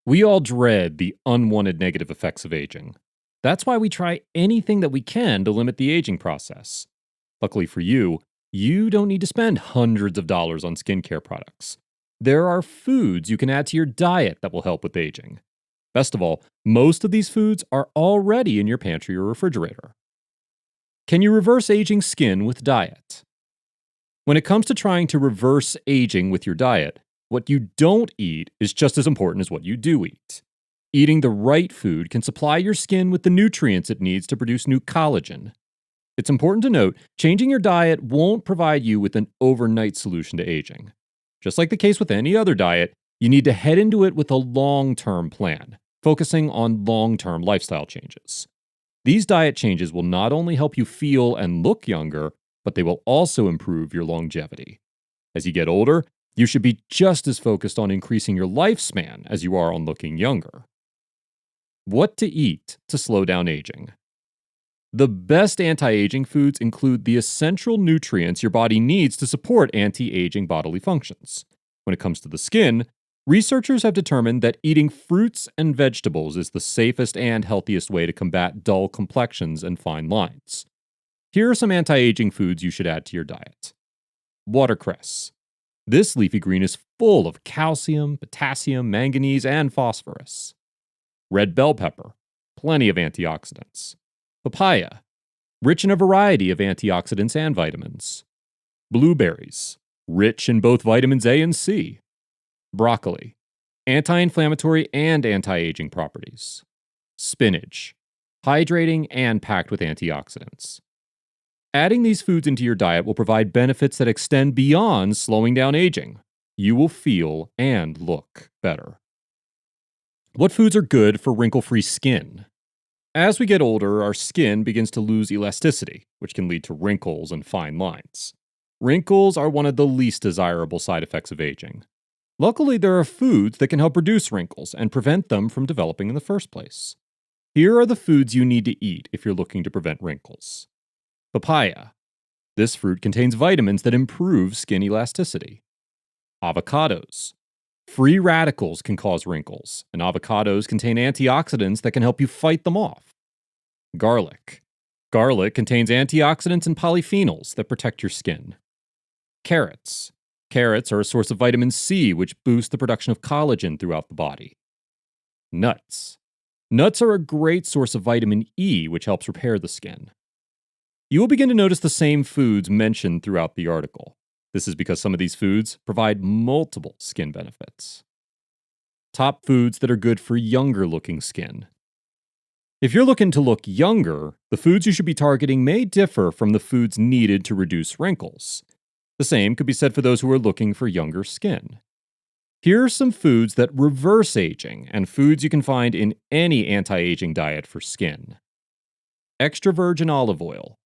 We all dread the unwanted negative effects of aging. That's why we try anything that we can to limit the aging process. Luckily for you, you don't need to spend hundreds of dollars on skincare products. There are foods you can add to your diet that will help with aging. Best of all, most of these foods are already in your pantry or refrigerator. Can you reverse aging skin with diet? When it comes to trying to reverse aging with your diet, what you don't eat is just as important as what you do eat. Eating the right food can supply your skin with the nutrients it needs to produce new collagen. It's important to note, changing your diet won't provide you with an overnight solution to aging. Just like the case with any other diet, you need to head into it with a long-term plan, focusing on long-term lifestyle changes. These diet changes will not only help you feel and look younger, but they will also improve your longevity. As you get older, you should be just as focused on increasing your lifespan as you are on looking younger. What to eat to slow down aging? The best anti-aging foods include the essential nutrients your body needs to support anti-aging bodily functions. When it comes to the skin, researchers have determined that eating fruits and vegetables is the safest and healthiest way to combat dull complexions and fine lines. Here are some anti-aging foods you should add to your diet. Watercress. This leafy green is full of calcium, potassium, manganese, and phosphorus. Red bell pepper. Plenty of antioxidants. Papaya. Rich in a variety of antioxidants and vitamins. Blueberries. Rich in both vitamins A and C. Broccoli. Anti-inflammatory and anti-aging properties. Spinach. Hydrating and packed with antioxidants. Adding these foods into your diet will provide benefits that extend beyond slowing down aging. You will feel and look better. What foods are good for wrinkle-free skin? As we get older, our skin begins to lose elasticity, which can lead to wrinkles and fine lines. Wrinkles are one of the least desirable side effects of aging. Luckily, there are foods that can help reduce wrinkles and prevent them from developing in the first place. Here are the foods you need to eat if you're looking to prevent wrinkles. Papaya. This fruit contains vitamins that improve skin elasticity. Avocados. Free radicals can cause wrinkles, and avocados contain antioxidants that can help you fight them off. Garlic. Garlic contains antioxidants and polyphenols that protect your skin. Carrots. Carrots are a source of vitamin C, which boosts the production of collagen throughout the body. Nuts. Nuts are a great source of vitamin E, which helps repair the skin. You will begin to notice the same foods mentioned throughout the article. This is because some of these foods provide multiple skin benefits. Top foods that are good for younger looking skin. If you're looking to look younger, the foods you should be targeting may differ from the foods needed to reduce wrinkles. The same could be said for those who are looking for younger skin. Here are some foods that reverse aging and foods you can find in any anti-aging diet for skin. Extra virgin olive oil.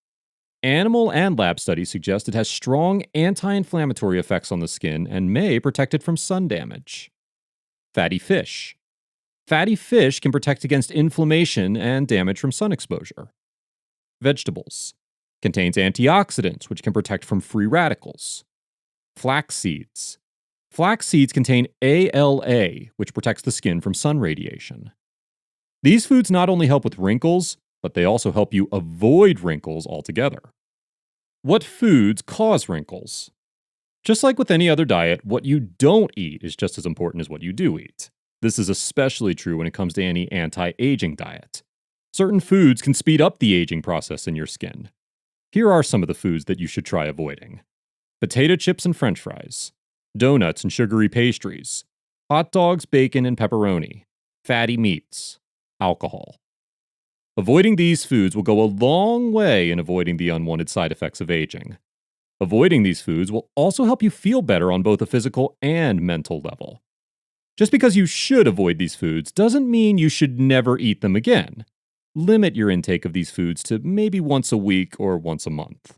Animal and lab studies suggest it has strong anti-inflammatory effects on the skin and may protect it from sun damage. Fatty fish. Fatty fish can protect against inflammation and damage from sun exposure. Vegetables. Contains antioxidants, which can protect from free radicals. Flax seeds. Flax seeds contain ALA, which protects the skin from sun radiation. These foods not only help with wrinkles, but they also help you avoid wrinkles altogether. What foods cause wrinkles? Just like with any other diet, what you don't eat is just as important as what you do eat. This is especially true when it comes to any anti-aging diet. Certain foods can speed up the aging process in your skin. Here are some of the foods that you should try avoiding. Potato chips and french fries, donuts and sugary pastries, hot dogs, bacon, and pepperoni, fatty meats, alcohol. Avoiding these foods will go a long way in avoiding the unwanted side effects of aging. Avoiding these foods will also help you feel better on both a physical and mental level. Just because you should avoid these foods doesn't mean you should never eat them again. Limit your intake of these foods to maybe once a week or once a month.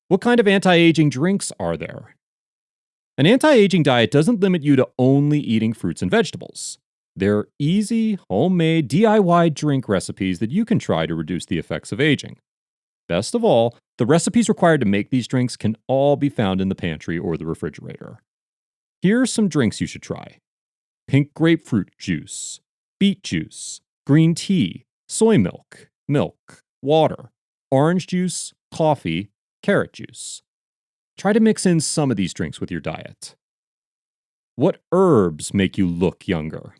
What kind of anti-aging drinks are there? An anti-aging diet doesn't limit you to only eating fruits and vegetables. There are easy, homemade, DIY drink recipes that you can try to reduce the effects of aging. Best of all, the recipes required to make these drinks can all be found in the pantry or the refrigerator. Here are some drinks you should try. pink grapefruit juice, beet juice, green tea, soy milk, water, orange juice, coffee, carrot juice. Try to mix in some of these drinks with your diet. What herbs make you look younger?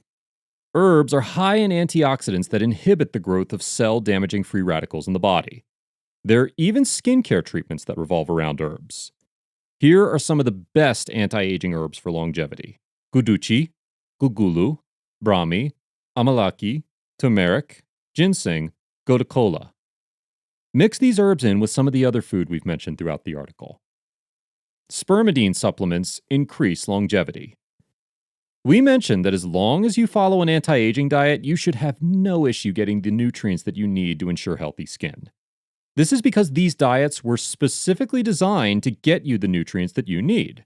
Herbs are high in antioxidants that inhibit the growth of cell-damaging free radicals in the body. There are even skincare treatments that revolve around herbs. Here are some of the best anti-aging herbs for longevity: guduchi, gugulu, brahmi, amalaki, turmeric, ginseng, gotu-kola. Mix these herbs in with some of the other food we've mentioned throughout the article. Spermidine supplements increase longevity. We mentioned that as long as you follow an anti-aging diet, you should have no issue getting the nutrients that you need to ensure healthy skin. This is because these diets were specifically designed to get you the nutrients that you need.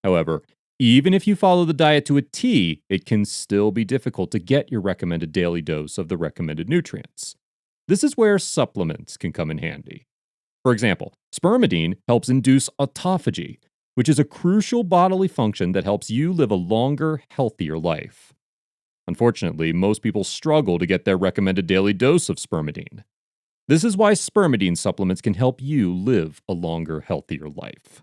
However, even if you follow the diet to a T, it can still be difficult to get your recommended daily dose of the recommended nutrients. This is where supplements can come in handy. For example, spermidine helps induce autophagy, which is a crucial bodily function that helps you live a longer, healthier life. Unfortunately, most people struggle to get their recommended daily dose of spermidine. This is why spermidine supplements can help you live a longer, healthier life.